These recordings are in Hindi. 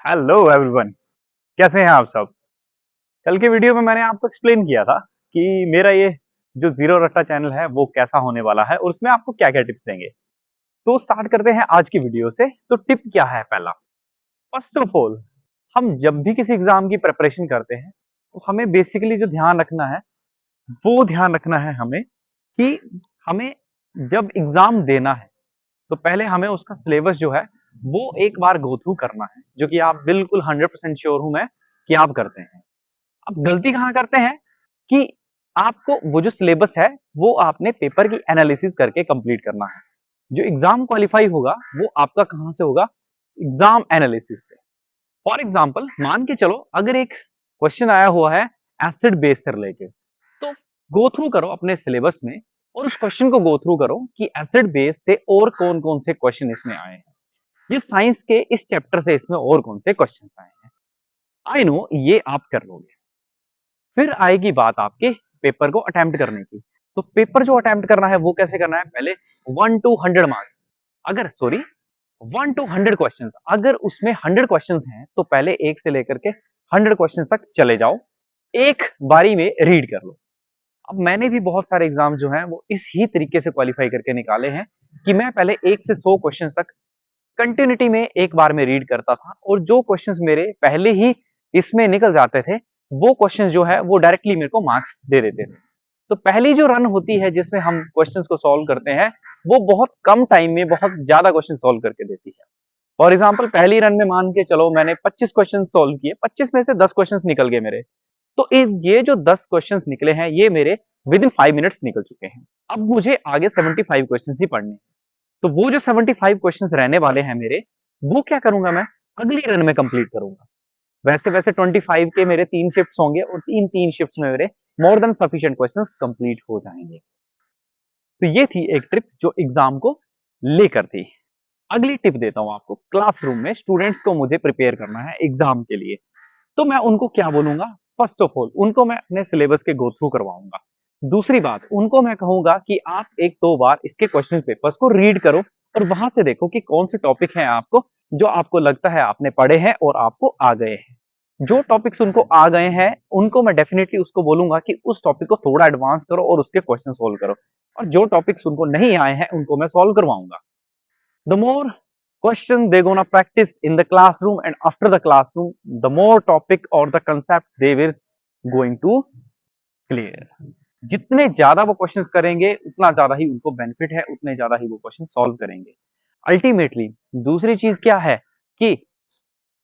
हेलो एवरीवन, कैसे हैं आप सब। कल के वीडियो में मैंने आपको एक्सप्लेन किया था कि मेरा ये जो जीरो रट्टा चैनल है वो कैसा होने वाला है और उसमें आपको क्या क्या टिप्स देंगे। तो स्टार्ट करते हैं आज की वीडियो से। तो टिप क्या है? पहला, फर्स्ट ऑफ ऑल, हम जब भी किसी एग्जाम की प्रिपरेशन करते हैं तो हमें बेसिकली जो ध्यान रखना है वो ध्यान रखना है हमें कि हमें जब एग्जाम देना है तो पहले हमें उसका सिलेबस जो है वो एक बार गो थ्रू करना है, जो कि आप बिल्कुल 100% श्योर हूं मैं कि आप करते हैं। अब गलती कहाँ करते हैं कि आपको वो जो सिलेबस है वो आपने पेपर की एनालिसिस करके कंप्लीट करना है। जो एग्जाम क्वालिफाई होगा वो आपका कहाँ से होगा? एग्जाम एनालिसिस से। फॉर एग्जाम्पल, मान के चलो अगर एक क्वेश्चन आया हुआ है एसिड बेस से रिलेटेड, तो गो थ्रू करो अपने सिलेबस में और उस क्वेश्चन को गो थ्रू करो कि एसिड बेस से और कौन कौन से क्वेश्चन इसमें आए हैं। ये साइंस के इस चैप्टर से इसमें और कौन से क्वेश्चन आए हैं। आई नो ये आप कर लोगे। फिर आएगी बात आपके पेपर को अटेम्प्ट करने की। तो पेपर जो अटेम्प्ट करना है वो कैसे करना है? पहले 1 to 100 मार्क्स, अगर सॉरी 1 to 100 क्वेश्चन, अगर उसमें 100 क्वेश्चन हैं तो पहले एक से लेकर के 100 क्वेश्चन तक चले जाओ, एक बारी में रीड कर लो। अब मैंने भी बहुत सारे एग्जाम जो हैं वो इस ही तरीके से क्वालिफाई करके निकाले हैं कि मैं पहले 1 से 100 क्वेश्चन तक कंटिन्यूटी में एक बार में रीड करता था और जो क्वेश्चंस मेरे पहले ही इसमें निकल जाते थे वो क्वेश्चंस जो है वो डायरेक्टली मेरे को मार्क्स दे देते थे। तो पहली जो रन होती है जिसमें हम क्वेश्चंस को सॉल्व करते हैं वो बहुत कम टाइम में बहुत ज्यादा क्वेश्चन सॉल्व करके देती है। फॉर एग्जाम्पल, पहली रन में मान के चलो मैंने 25 क्वेश्चन सॉल्व किए, 25 में से 10 क्वेश्चन निकल गए मेरे। तो ये जो 10 क्वेश्चन निकले हैं ये मेरे विद इन 5 मिनट्स निकल चुके हैं। अब मुझे आगे 75 क्वेश्चन ही पढ़ने हैं। तो वो जो 75 क्वेश्चंस रहने वाले हैं मेरे, वो क्या करूंगा मैं? अगली रन में कंप्लीट करूंगा। वैसे वैसे 25 के मेरे 3 शिफ्ट्स होंगे और तीन तीन शिफ्ट्स में मेरे more than sufficient questions complete हो जाएंगे। तो ये थी एक ट्रिप जो एग्जाम को लेकर थी। अगली टिप देता हूं आपको। क्लासरूम में स्टूडेंट्स को मुझे प्रिपेयर करना है एग्जाम के लिए, तो मैं उनको क्या बोलूंगा? फर्स्ट ऑफ ऑल, उनको मैं अपने सिलेबस के गो थ्रू करवाऊंगा। दूसरी बात, उनको मैं कहूंगा कि आप एक दो बार इसके क्वेश्चन पेपर्स को रीड करो और वहां से देखो कि कौन से टॉपिक हैं आपको जो आपको लगता है आपने पढ़े हैं और आपको आ गए हैं। जो टॉपिक्स उनको आ गए हैं उनको मैं डेफिनेटली उसको बोलूंगा कि उस टॉपिक को थोड़ा एडवांस करो और उसके क्वेश्चन सोल्व करो। और जो टॉपिक्स उनको नहीं आए हैं उनको मैं सॉल्व करवाऊंगा। The more question they gonna practice in the classroom and after the classroom, the more topic or the concept they will going to clear. जितने ज्यादा वो क्वेश्चंस करेंगे उतना ज्यादा ही उनको बेनिफिट है, उतने ज्यादा ही वो क्वेश्चन सॉल्व करेंगे। अल्टीमेटली दूसरी चीज क्या है कि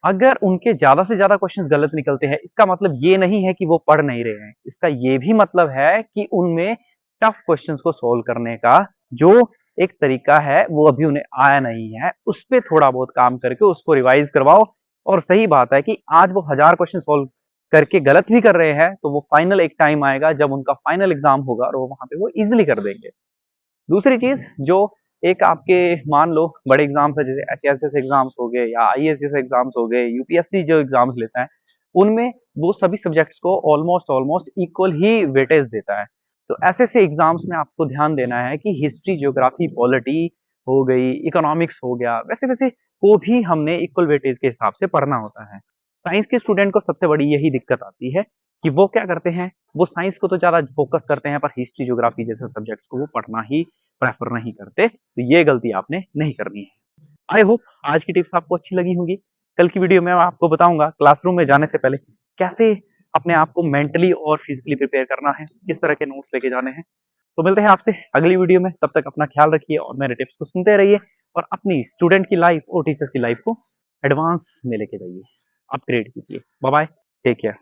अगर उनके ज्यादा से ज्यादा क्वेश्चंस गलत निकलते हैं इसका मतलब ये नहीं है कि वो पढ़ नहीं रहे हैं, इसका ये भी मतलब है कि उनमें टफ क्वेश्चंस को सॉल्व करने का जो एक तरीका है वो अभी उन्हें आया नहीं है। उस पर थोड़ा बहुत काम करके उसको रिवाइज करवाओ। और सही बात है कि आज वो 1000 क्वेश्चन सॉल्व करके गलत भी कर रहे हैं तो वो फाइनल एक टाइम आएगा जब उनका फाइनल एग्जाम होगा और वो वहां पे वो इजिली कर देंगे। दूसरी चीज जो एक आपके मान लो बड़े एग्जाम्स है जैसे एचएसएस एग्जाम्स हो गए या आईएएस एग्जाम्स हो गए, यूपीएससी जो एग्जाम्स लेता है उनमें वो सभी सब्जेक्ट्स को ऑलमोस्ट ऑलमोस्ट इक्वल ही वेटेज देता है। तो ऐसे ऐसे एग्जाम्स में आपको ध्यान देना है कि हिस्ट्री, ज्योग्राफी, पॉलिटी हो गई, इकोनॉमिक्स हो गया, वैसे वैसे को भी हमने इक्वल वेटेज के हिसाब से पढ़ना होता है। साइंस के स्टूडेंट को सबसे बड़ी यही दिक्कत आती है कि वो क्या करते हैं, वो साइंस को तो ज्यादा फोकस करते हैं पर हिस्ट्री, ज्योग्राफी जैसे सब्जेक्ट्स को वो पढ़ना ही प्रेफर नहीं करते। तो ये गलती आपने नहीं करनी है। आई होप आज की टिप्स आपको अच्छी लगी होंगी। कल की वीडियो में मैं आपको बताऊंगा क्लासरूम में जाने से पहले कैसे अपने आप को मेंटली और फिजिकली प्रिपेयर करना है, किस तरह के नोट्स लेके जाने हैं। तो मिलते हैं आपसे अगली वीडियो में, तब तक अपना ख्याल रखिए और मेरे टिप्स को सुनते रहिए और अपनी स्टूडेंट की लाइफ और टीचर्स की लाइफ को एडवांस में लेके जाइए, अपग्रेड कीजिए। Bye bye, take care.